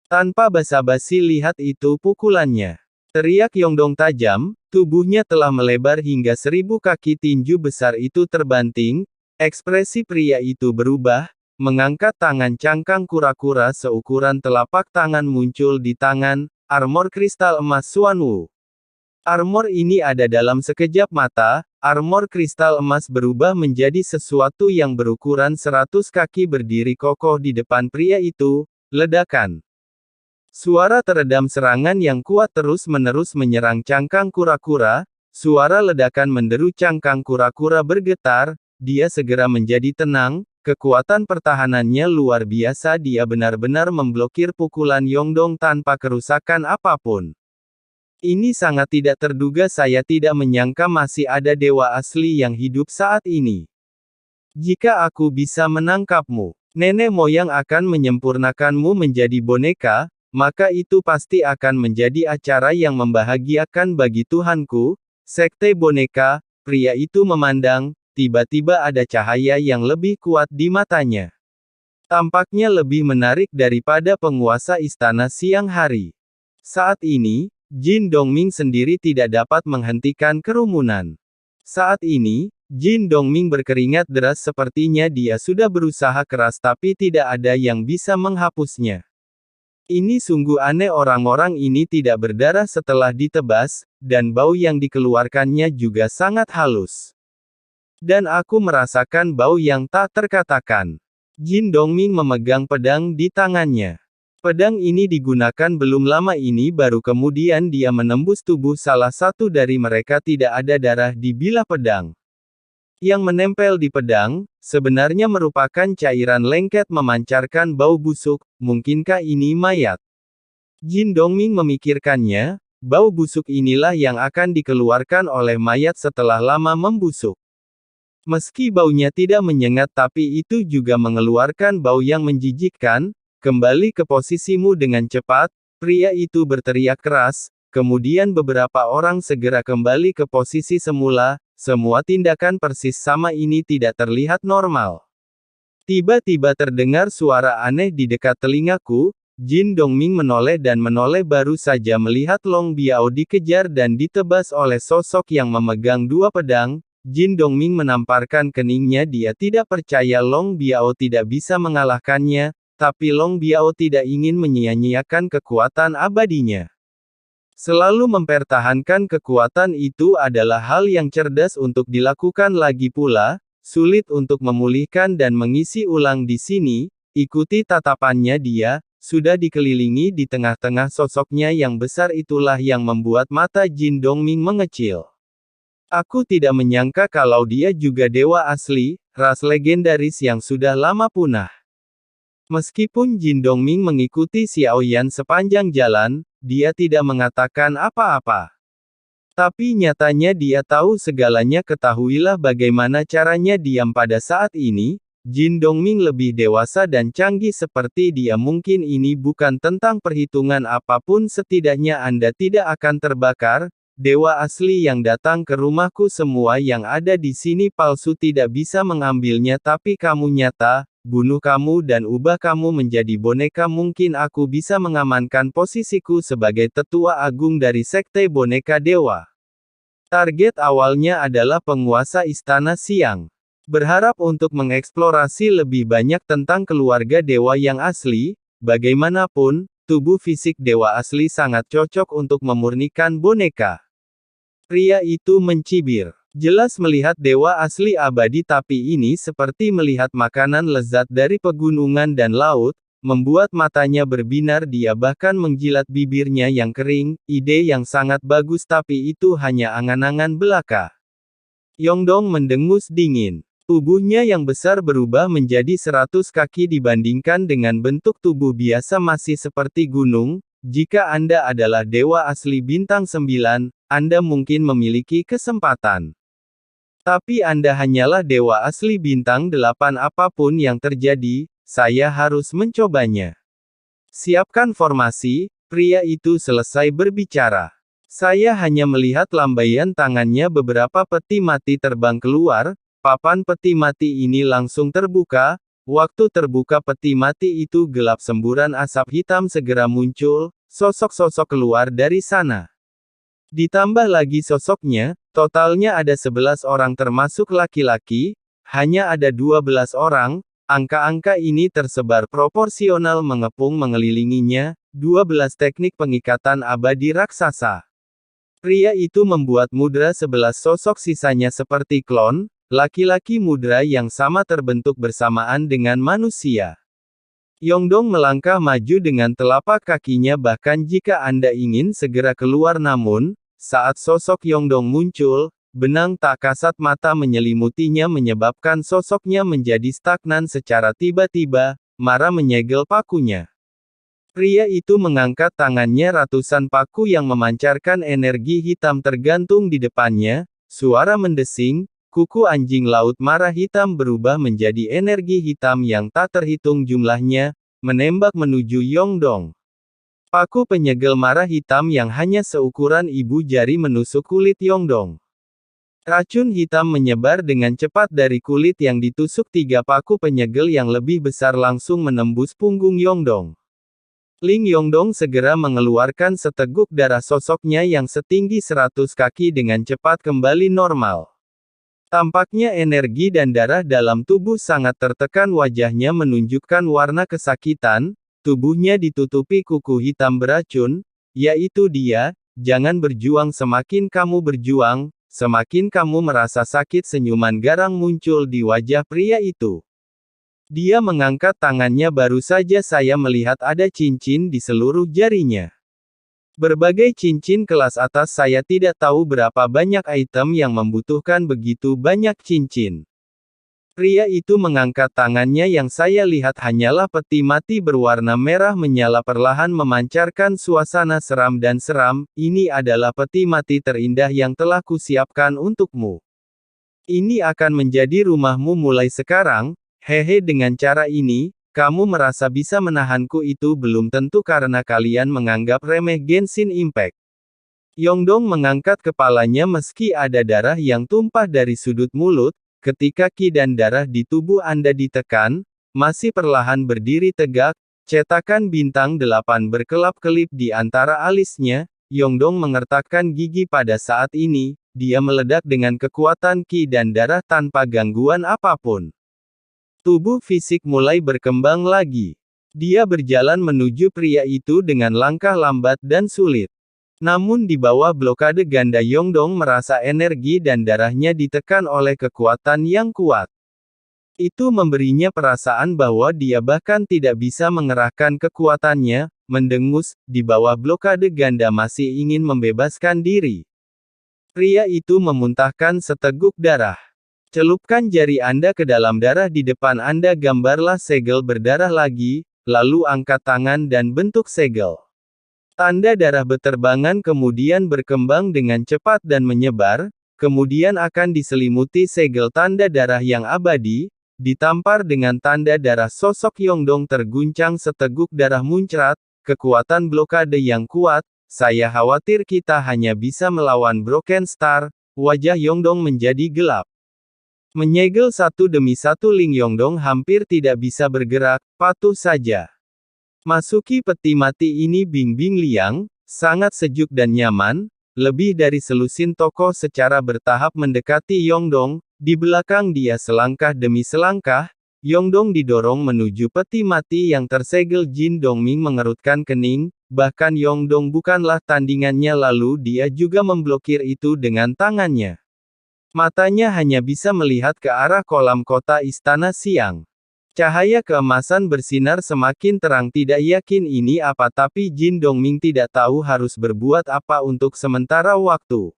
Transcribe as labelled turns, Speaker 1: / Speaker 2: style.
Speaker 1: Tanpa basa-basi lihat itu pukulannya. Teriak Yongdong tajam, tubuhnya telah melebar hingga 1000 kaki tinju besar itu terbanting, ekspresi pria itu berubah, mengangkat tangan cangkang kura-kura seukuran telapak tangan muncul di tangan, armor kristal emas Xuanwu. Armor ini ada dalam sekejap mata, armor kristal emas berubah menjadi sesuatu yang berukuran 100 kaki berdiri kokoh di depan pria itu, ledakan. Suara teredam serangan yang kuat terus-menerus menyerang cangkang kura-kura, suara ledakan menderu cangkang kura-kura bergetar, dia segera menjadi tenang, kekuatan pertahanannya luar biasa dia benar-benar memblokir pukulan Yongdong tanpa kerusakan apapun. Ini sangat tidak terduga saya tidak menyangka masih ada dewa asli yang hidup saat ini. Jika aku bisa menangkapmu, nenek moyang akan menyempurnakanmu menjadi boneka, maka itu pasti akan menjadi acara yang membahagiakan bagi Tuhanku, sekte boneka, pria itu memandang, tiba-tiba ada cahaya yang lebih kuat di matanya. Tampaknya lebih menarik daripada penguasa istana siang hari. Saat ini, Jin Dongming sendiri tidak dapat menghentikan kerumunan. Saat ini, Jin Dongming berkeringat deras sepertinya dia sudah berusaha keras tapi tidak ada yang bisa menghapusnya. Ini sungguh aneh orang-orang ini tidak berdarah setelah ditebas, dan bau yang dikeluarkannya juga sangat halus. Dan aku merasakan bau yang tak terkatakan. Jin Dongming memegang pedang di tangannya. Pedang ini digunakan belum lama ini baru kemudian dia menembus tubuh salah satu dari mereka tidak ada darah di bilah pedang. Yang menempel di pedang, sebenarnya merupakan cairan lengket memancarkan bau busuk, mungkinkah ini mayat? Jin Dongming memikirkannya, bau busuk inilah yang akan dikeluarkan oleh mayat setelah lama membusuk. Meski baunya tidak menyengat tapi itu juga mengeluarkan bau yang menjijikkan. Kembali ke posisimu dengan cepat, pria itu berteriak keras, kemudian beberapa orang segera kembali ke posisi semula, semua tindakan persis sama ini tidak terlihat normal. Tiba-tiba terdengar suara aneh di dekat telingaku, Jin Dongming menoleh baru saja melihat Long Biao dikejar dan ditebas oleh sosok yang memegang dua pedang, Jin Dongming menamparkan keningnya dia tidak percaya Long Biao tidak bisa mengalahkannya. Tapi Long Biao tidak ingin menyia-nyiakan kekuatan abadinya. Selalu mempertahankan kekuatan itu adalah hal yang cerdas untuk dilakukan lagi pula, sulit untuk memulihkan dan mengisi ulang di sini, ikuti tatapannya dia, sudah dikelilingi di tengah-tengah sosoknya yang besar itulah yang membuat mata Jin Dongming mengecil. Aku tidak menyangka kalau dia juga dewa asli, ras legendaris yang sudah lama punah. Meskipun Jin Dongming mengikuti Xiao Yan sepanjang jalan, dia tidak mengatakan apa-apa. Tapi nyatanya dia tahu segalanya ketahuilah bagaimana caranya diam pada saat ini, Jin Dongming lebih dewasa dan canggih seperti dia mungkin ini bukan tentang perhitungan apapun setidaknya Anda tidak akan terbakar, dewa asli yang datang ke rumahku semua yang ada di sini palsu tidak bisa mengambilnya tapi kamu nyata, bunuh kamu dan ubah kamu menjadi boneka mungkin aku bisa mengamankan posisiku sebagai tetua agung dari sekte boneka dewa. Target awalnya adalah penguasa istana siang. Berharap untuk mengeksplorasi lebih banyak tentang keluarga dewa yang asli, bagaimanapun, tubuh fisik dewa asli sangat cocok untuk memurnikan boneka. Pria itu mencibir. Jelas melihat dewa asli abadi tapi ini seperti melihat makanan lezat dari pegunungan dan laut, membuat matanya berbinar dia bahkan menjilat bibirnya yang kering, ide yang sangat bagus tapi itu hanya angan-angan belaka. Yongdong mendengus dingin. Tubuhnya yang besar berubah menjadi 100 kaki dibandingkan dengan bentuk tubuh biasa masih seperti gunung, jika Anda adalah dewa asli bintang 9, Anda mungkin memiliki kesempatan. Tapi Anda hanyalah dewa asli bintang 8 apapun yang terjadi, saya harus mencobanya. Siapkan formasi, pria itu selesai berbicara. Saya hanya melihat lambaian tangannya beberapa peti mati terbang keluar, papan peti mati ini langsung terbuka, Waktu terbuka peti mati itu gelap, semburan asap hitam segera muncul, sosok-sosok keluar dari sana. Ditambah lagi sosoknya, totalnya ada 11 orang termasuk laki-laki, hanya ada 12 orang, angka-angka ini tersebar proporsional mengepung mengelilinginya, 12 teknik pengikatan abadi raksasa. Pria itu membuat mudra 11 sosok sisanya seperti klon, laki-laki mudra yang sama terbentuk bersamaan dengan manusia. Yongdong melangkah maju dengan telapak kakinya bahkan jika Anda ingin segera keluar, namun, saat sosok Yongdong muncul, benang tak kasat mata menyelimutinya menyebabkan sosoknya menjadi stagnan secara tiba-tiba, Mara menyegel pakunya. Pria itu mengangkat tangannya, ratusan paku yang memancarkan energi hitam tergantung di depannya, suara mendesing, kuku anjing laut Mara hitam berubah menjadi energi hitam yang tak terhitung jumlahnya, menembak menuju Yongdong. Paku penyegel Mara hitam yang hanya seukuran ibu jari menusuk kulit Yongdong. Racun hitam menyebar dengan cepat dari kulit yang ditusuk. 3 paku penyegel yang lebih besar langsung menembus punggung Yongdong. Ling Yongdong segera mengeluarkan seteguk darah, sosoknya yang setinggi 100 kaki dengan cepat kembali normal. Tampaknya energi dan darah dalam tubuh sangat tertekan, wajahnya menunjukkan warna kesakitan, tubuhnya ditutupi kuku hitam beracun, yaitu dia, jangan berjuang, semakin kamu berjuang, semakin kamu merasa sakit. Senyuman garang muncul di wajah pria itu. Dia mengangkat tangannya, baru saja saya melihat ada cincin di seluruh jarinya. Berbagai cincin kelas atas, saya tidak tahu berapa banyak item yang membutuhkan begitu banyak cincin. Pria itu mengangkat tangannya, yang saya lihat hanyalah peti mati berwarna merah menyala perlahan memancarkan suasana seram dan seram. Ini adalah peti mati terindah yang telah kusiapkan untukmu. Ini akan menjadi rumahmu mulai sekarang, hehe. Dengan cara ini, kamu merasa bisa menahanku? Itu belum tentu karena kalian menganggap remeh Genshin Impact. Yongdong mengangkat kepalanya meski ada darah yang tumpah dari sudut mulut. Ketika ki dan darah di tubuh Anda ditekan, masih perlahan berdiri tegak, cetakan bintang 8 berkelap-kelip di antara alisnya. Yongdong mengertakkan gigi. Pada saat ini, dia meledak dengan kekuatan ki dan darah tanpa gangguan apapun. Tubuh fisik mulai berkembang lagi. Dia berjalan menuju pria itu dengan langkah lambat dan sulit. Namun di bawah blokade ganda, Yongdong merasa energi dan darahnya ditekan oleh kekuatan yang kuat. Itu memberinya perasaan bahwa dia bahkan tidak bisa mengerahkan kekuatannya, mendengus, di bawah blokade ganda masih ingin membebaskan diri. Pria itu memuntahkan seteguk darah. Celupkan jari Anda ke dalam darah di depan Anda, gambarlah segel berdarah lagi, lalu angkat tangan dan bentuk segel. Tanda darah beterbangan kemudian berkembang dengan cepat dan menyebar, kemudian akan diselimuti segel tanda darah yang abadi, ditampar dengan tanda darah. Sosok Yongdong terguncang, seteguk darah muncrat, kekuatan blokade yang kuat. Saya khawatir kita hanya bisa melawan Broken Star. Wajah Yongdong menjadi gelap. Menyegel satu demi satu, Ling Yongdong hampir tidak bisa bergerak, patuh saja. Masuki peti mati ini Bingbing Liang, sangat sejuk dan nyaman, lebih dari selusin tokoh secara bertahap mendekati Yongdong, di belakang dia selangkah demi selangkah, Yongdong didorong menuju peti mati yang tersegel. Jin Dongming mengerutkan kening, bahkan Yongdong bukanlah tandingannya, lalu dia juga memblokir itu dengan tangannya. Matanya hanya bisa melihat ke arah kolam kota Istana Siang. Cahaya keemasan bersinar semakin terang. Tidak yakin ini apa, tapi Jin Dongming tidak tahu harus berbuat apa untuk sementara waktu.